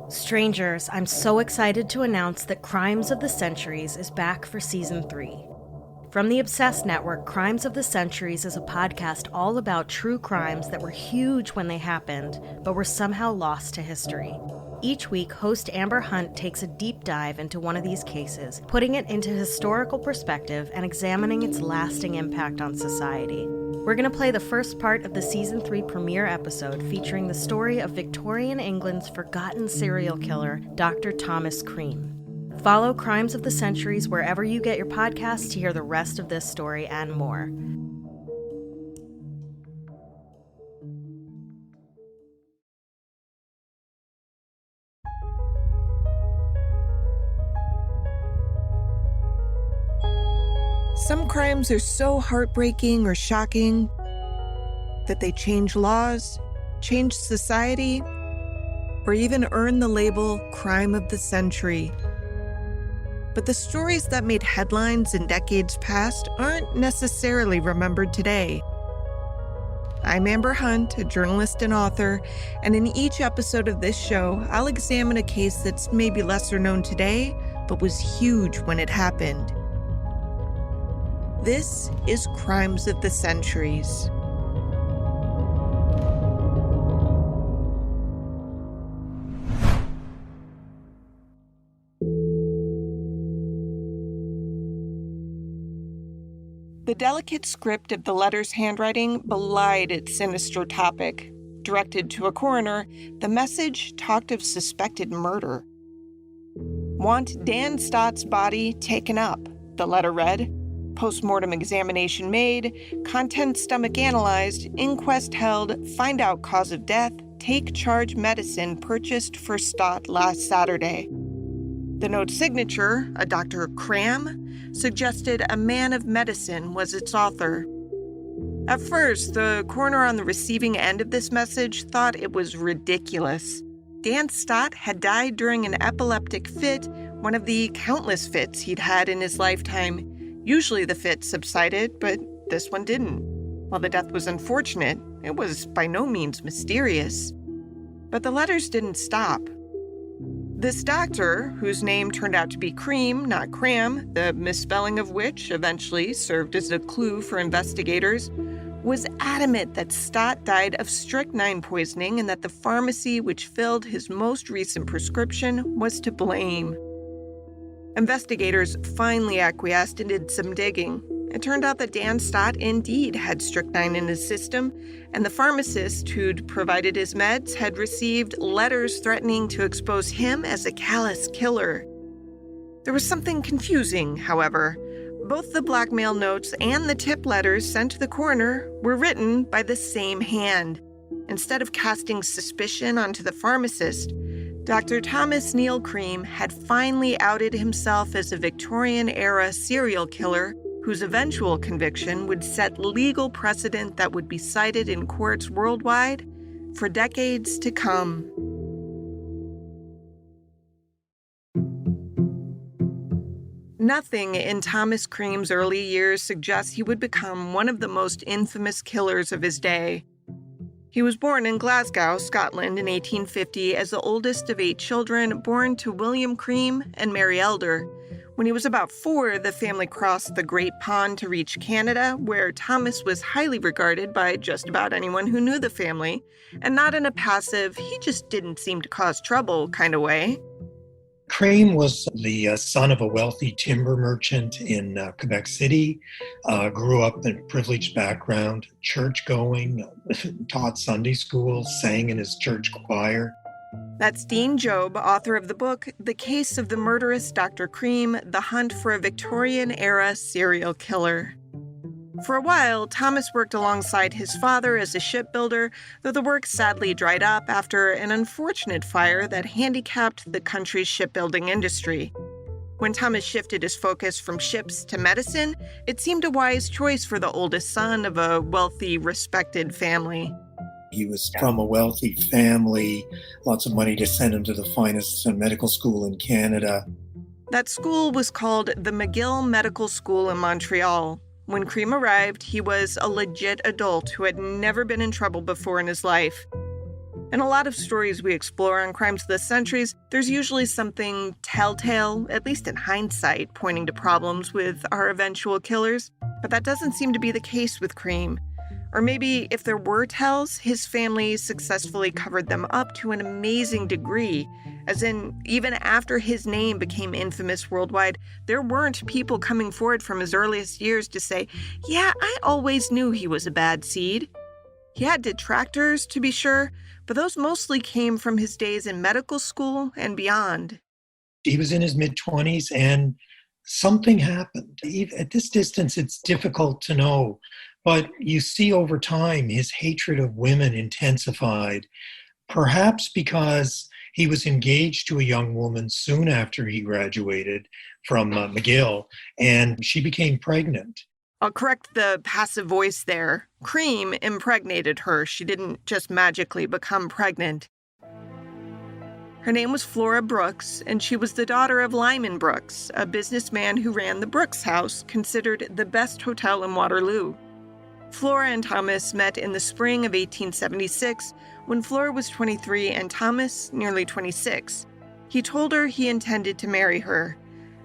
Strangers, I'm so excited to announce that Crimes of the Centuries is back for Season 3. From the Obsessed Network, Crimes of the Centuries is a podcast all about true crimes that were huge when they happened, but were somehow lost to history. Each week, host Amber Hunt takes a deep dive into one of these cases, putting it into historical perspective and examining its lasting impact on society. We're going to play the first part of the Season 3 premiere episode featuring the story of Victorian England's forgotten serial killer, Dr. Thomas Cream. Follow Crimes of the Centuries wherever you get your podcasts to hear the rest of this story and more. Some crimes are so heartbreaking or shocking that they change laws, change society, or even earn the label Crime of the Century. But the stories that made headlines in decades past aren't necessarily remembered today. I'm Amber Hunt, a journalist and author, and in each episode of this show, I'll examine a case that's maybe lesser known today, but was huge when it happened. This is Crimes of the Centuries. The delicate script of the letter's handwriting belied its sinister topic. Directed to a coroner, the message talked of suspected murder. Want Dan Stott's body taken up, the letter read. Post-mortem examination made, contents stomach analyzed, inquest held, find out cause of death, take charge medicine purchased for Stott last Saturday. The note's signature, a Dr. Cram, suggested a man of medicine was its author. At first, the coroner on the receiving end of this message thought it was ridiculous. Dan Stott had died during an epileptic fit, one of the countless fits he'd had in his lifetime. Usually the fit subsided, but this one didn't. While the death was unfortunate, it was by no means mysterious. But the letters didn't stop. This doctor, whose name turned out to be Cream, not Cram, the misspelling of which eventually served as a clue for investigators, was adamant that Stott died of strychnine poisoning and that the pharmacy which filled his most recent prescription was to blame. Investigators finally acquiesced and did some digging. It turned out that Dan Stott indeed had strychnine in his system, and the pharmacist who'd provided his meds had received letters threatening to expose him as a callous killer. There was something confusing, however. Both the blackmail notes and the tip letters sent to the coroner were written by the same hand. Instead of casting suspicion onto the pharmacist, Dr. Thomas Neal Cream had finally outed himself as a Victorian Era serial killer whose eventual conviction would set legal precedent that would be cited in courts worldwide for decades to come. Nothing in Thomas Cream's early years suggests he would become one of the most infamous killers of his day. He was born in Glasgow, Scotland in 1850 as the oldest of 8 children born to William Cream and Mary Elder. When he was about 4, the family crossed the Great Pond to reach Canada, where Thomas was highly regarded by just about anyone who knew the family, and not in a passive, he just didn't seem to cause trouble kind of way. Cream was the son of a wealthy timber merchant in Quebec City, grew up in a privileged background, church-going, taught Sunday school, sang in his church choir. That's Dean Job, author of the book, The Case of the Murderous Dr. Cream, The Hunt for a Victorian-Era Serial Killer. For a while, Thomas worked alongside his father as a shipbuilder, though the work sadly dried up after an unfortunate fire that handicapped the country's shipbuilding industry. When Thomas shifted his focus from ships to medicine, it seemed a wise choice for the oldest son of a wealthy, respected family. He was from a wealthy family, lots of money to send him to the finest medical school in Canada. That school was called the McGill Medical School in Montreal. When Cream arrived, he was a legit adult who had never been in trouble before in his life. In a lot of stories we explore on Crimes of the Centuries, there's usually something telltale, at least in hindsight, pointing to problems with our eventual killers. But that doesn't seem to be the case with Cream. Or maybe if there were tells, his family successfully covered them up to an amazing degree. As in, even after his name became infamous worldwide, there weren't people coming forward from his earliest years to say, yeah, I always knew he was a bad seed. He had detractors, to be sure, but those mostly came from his days in medical school and beyond. He was in his mid-20s and something happened. At this distance, it's difficult to know, but you see over time his hatred of women intensified, perhaps because he was engaged to a young woman soon after he graduated from McGill, and she became pregnant. I'll correct the passive voice there. Cream impregnated her. She didn't just magically become pregnant. Her name was Flora Brooks, and she was the daughter of Lyman Brooks, a businessman who ran the Brooks House, considered the best hotel in Waterloo. Flora and Thomas met in the spring of 1876 when Flora was 23 and Thomas nearly 26. He told her he intended to marry her.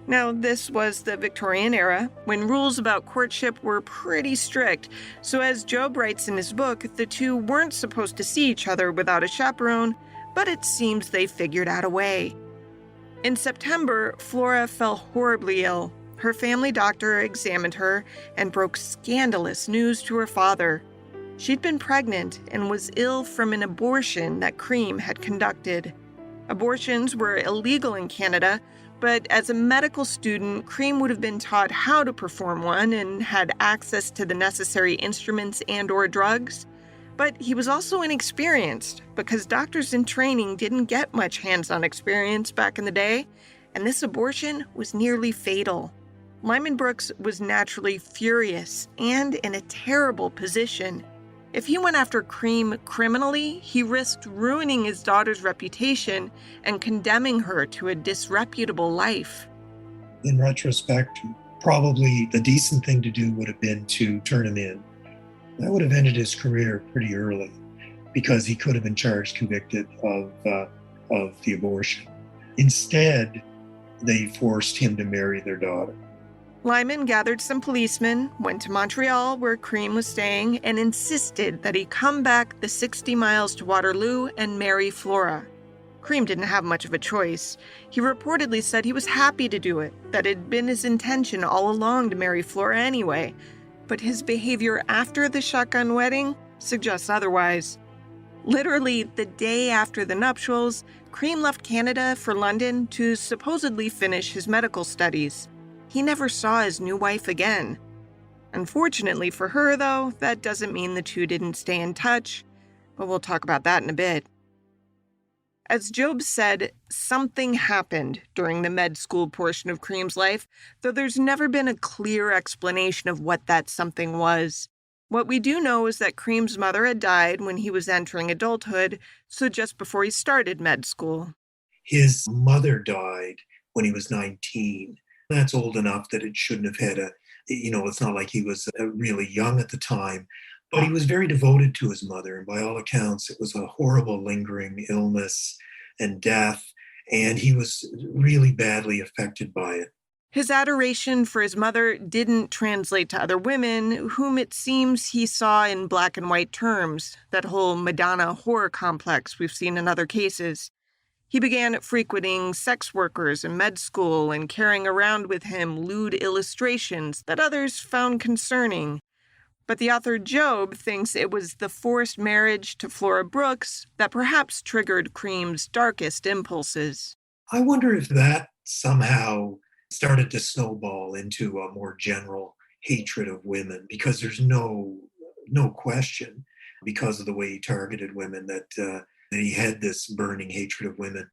Now, this was the Victorian era, when rules about courtship were pretty strict, so as Job writes in his book, the two weren't supposed to see each other without a chaperone, but it seems they figured out a way. In September, Flora fell horribly ill. Her family doctor examined her and broke scandalous news to her father. She'd been pregnant and was ill from an abortion that Cream had conducted. Abortions were illegal in Canada, but as a medical student, Cream would have been taught how to perform one and had access to the necessary instruments and/or drugs. But he was also inexperienced because doctors in training didn't get much hands-on experience back in the day, and this abortion was nearly fatal. Lyman Brooks was naturally furious and in a terrible position. If he went after Cream criminally, he risked ruining his daughter's reputation and condemning her to a disreputable life. In retrospect, probably the decent thing to do would have been to turn him in. That would have ended his career pretty early because he could have been charged, convicted of the abortion. Instead, they forced him to marry their daughter. Lyman gathered some policemen, went to Montreal where Cream was staying, and insisted that he come back the 60 miles to Waterloo and marry Flora. Cream didn't have much of a choice. He reportedly said he was happy to do it, that it had been his intention all along to marry Flora anyway, but his behavior after the shotgun wedding suggests otherwise. Literally the day after the nuptials, Cream left Canada for London to supposedly finish his medical studies. He never saw his new wife again. Unfortunately for her, though, that doesn't mean the two didn't stay in touch, but we'll talk about that in a bit. As Job said, something happened during the med school portion of Cream's life, though there's never been a clear explanation of what that something was. What we do know is that Cream's mother had died when he was entering adulthood, so just before he started med school. His mother died when he was 19. That's old enough that it shouldn't have had it's not like he was really young at the time, but he was very devoted to his mother. And by all accounts, it was a horrible lingering illness and death, and he was really badly affected by it. His adoration for his mother didn't translate to other women, whom it seems he saw in black and white terms, that whole Madonna horror complex we've seen in other cases. He began frequenting sex workers in med school and carrying around with him lewd illustrations that others found concerning. But the author Job thinks it was the forced marriage to Flora Brooks that perhaps triggered Cream's darkest impulses. I wonder if that somehow started to snowball into a more general hatred of women, because there's no question, because of the way he targeted women, that he had this burning hatred of women.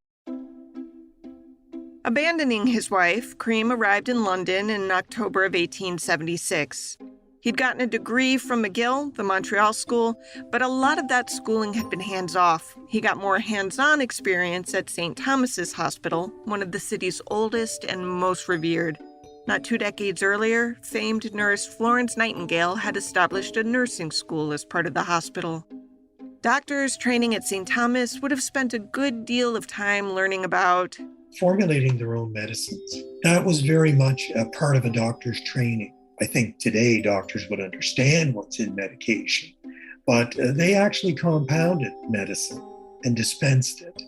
Abandoning his wife, Cream arrived in London in October of 1876. He'd gotten a degree from McGill, the Montreal school, but a lot of that schooling had been hands-off. He got more hands-on experience at St. Thomas's Hospital, one of the city's oldest and most revered. Not 2 decades earlier, famed nurse Florence Nightingale had established a nursing school as part of the hospital. Doctors training at St. Thomas would have spent a good deal of time learning about formulating their own medicines. That was very much a part of a doctor's training. I think today doctors would understand what's in medication, but they actually compounded medicine and dispensed it.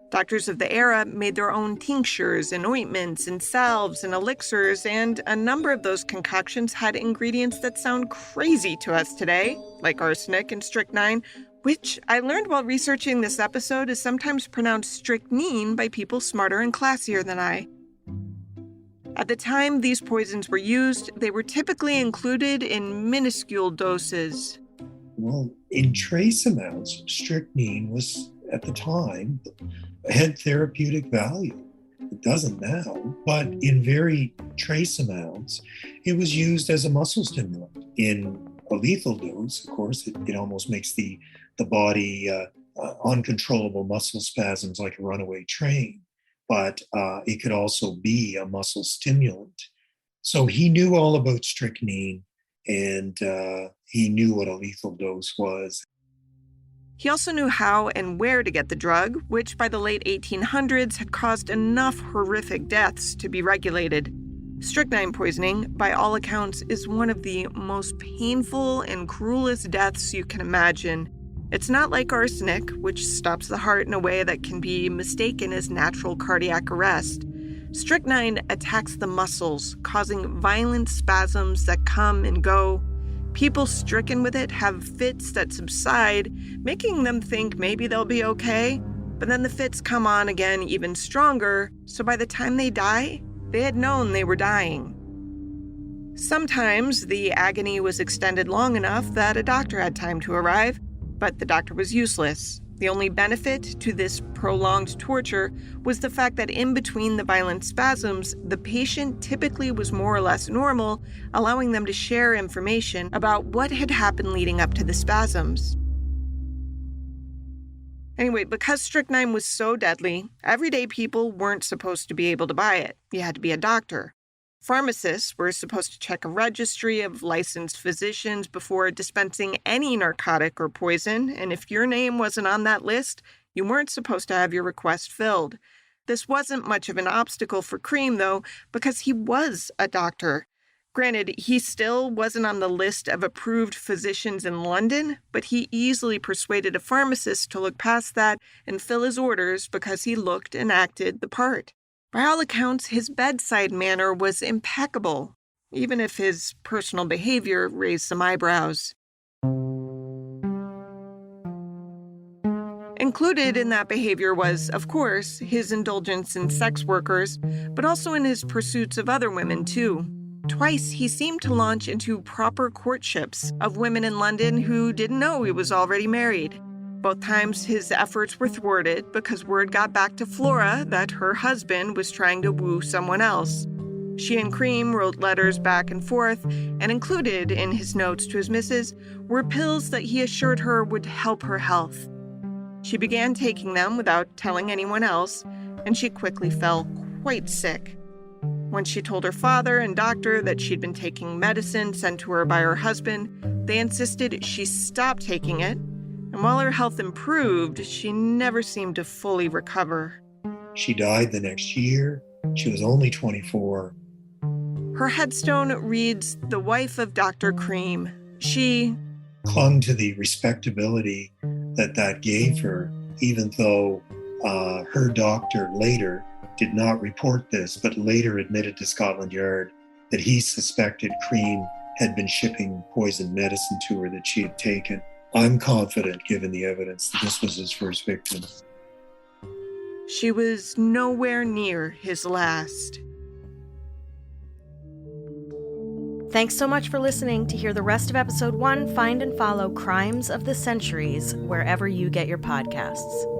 Doctors of the era made their own tinctures and ointments and salves and elixirs, and a number of those concoctions had ingredients that sound crazy to us today, like arsenic and strychnine, which I learned while researching this episode is sometimes pronounced strychnine by people smarter and classier than I. At the time these poisons were used, they were typically included in minuscule doses. Well, in trace amounts, strychnine was, at the time, had therapeutic value. It doesn't now, but in very trace amounts, it was used as a muscle stimulant. In a lethal dose, of course, it almost makes the body uncontrollable muscle spasms like a runaway train, but it could also be a muscle stimulant. So he knew all about strychnine, and he knew what a lethal dose was. He also knew how and where to get the drug, which by the late 1800s had caused enough horrific deaths to be regulated. Strychnine poisoning, by all accounts, is one of the most painful and cruelest deaths you can imagine. It's not like arsenic, which stops the heart in a way that can be mistaken as natural cardiac arrest. Strychnine attacks the muscles, causing violent spasms that come and go. People stricken with it have fits that subside, making them think maybe they'll be okay. But then the fits come on again even stronger, so by the time they die, they had known they were dying. Sometimes the agony was extended long enough that a doctor had time to arrive, but the doctor was useless. The only benefit to this prolonged torture was the fact that in between the violent spasms, the patient typically was more or less normal, allowing them to share information about what had happened leading up to the spasms. Anyway, because strychnine was so deadly, everyday people weren't supposed to be able to buy it. You had to be a doctor. Pharmacists were supposed to check a registry of licensed physicians before dispensing any narcotic or poison, and if your name wasn't on that list, you weren't supposed to have your request filled. This wasn't much of an obstacle for Cream, though, because he was a doctor. Granted, he still wasn't on the list of approved physicians in London, but he easily persuaded a pharmacist to look past that and fill his orders because he looked and acted the part. By all accounts, his bedside manner was impeccable, even if his personal behavior raised some eyebrows. Included in that behavior was, of course, his indulgence in sex workers, but also in his pursuits of other women, too. Twice, he seemed to launch into proper courtships of women in London who didn't know he was already married. Both times, his efforts were thwarted because word got back to Flora that her husband was trying to woo someone else. She and Cream wrote letters back and forth, and included in his notes to his missus were pills that he assured her would help her health. She began taking them without telling anyone else, and she quickly fell quite sick. When she told her father and doctor that she'd been taking medicine sent to her by her husband, they insisted she stop taking it, and while her health improved, she never seemed to fully recover. She died the next year. She was only 24. Her headstone reads, "The wife of Dr. Cream." She clung to the respectability that gave her, even though her doctor later did not report this, but later admitted to Scotland Yard that he suspected Cream had been shipping poison medicine to her that she had taken. I'm confident, given the evidence, that this was his first victim. She was nowhere near his last. Thanks so much for listening. To hear the rest of episode 1, find and follow Crimes of the Centuries wherever you get your podcasts.